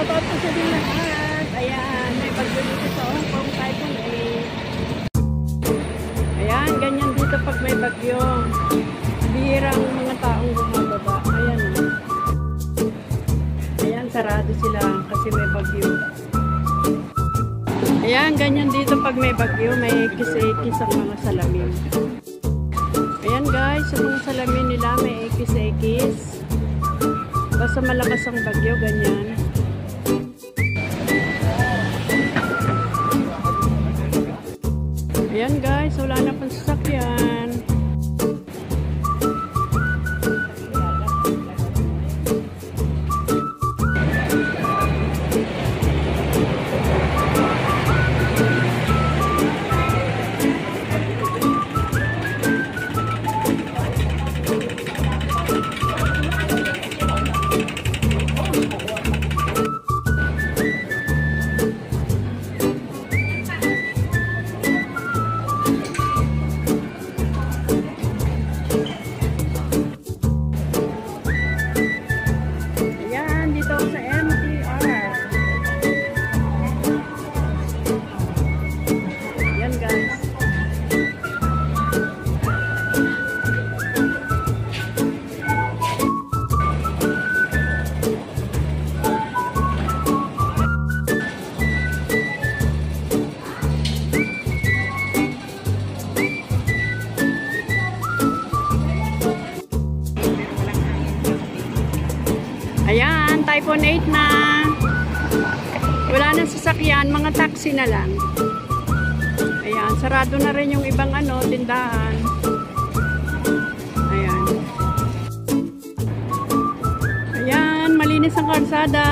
shoutout po sa din lahat. Ayan, may bagyo dito sa Hong Kong Typhoon 8. Ayan, ganyan dito pag may bagyo. Bihirang mga taong bumababa. Ayan o. Ayan, sarado sila kasi may bagyo. Ayan, ganyan dito pag may bagyo. May ekis-ekis ang mga salamin. Ayan guys, sa mga salamin nila may ekis-ekis. Basta malakas ang bagyo, ganyan. Ayan guys, wala na pang sasakyan. Ayan, Typhoon 8 na. Wala nang sasakyan, mga taxi na lang. Ayan, sarado na rin yung ibang tindahan. Ayan. Ayan, malinis ang kalsada.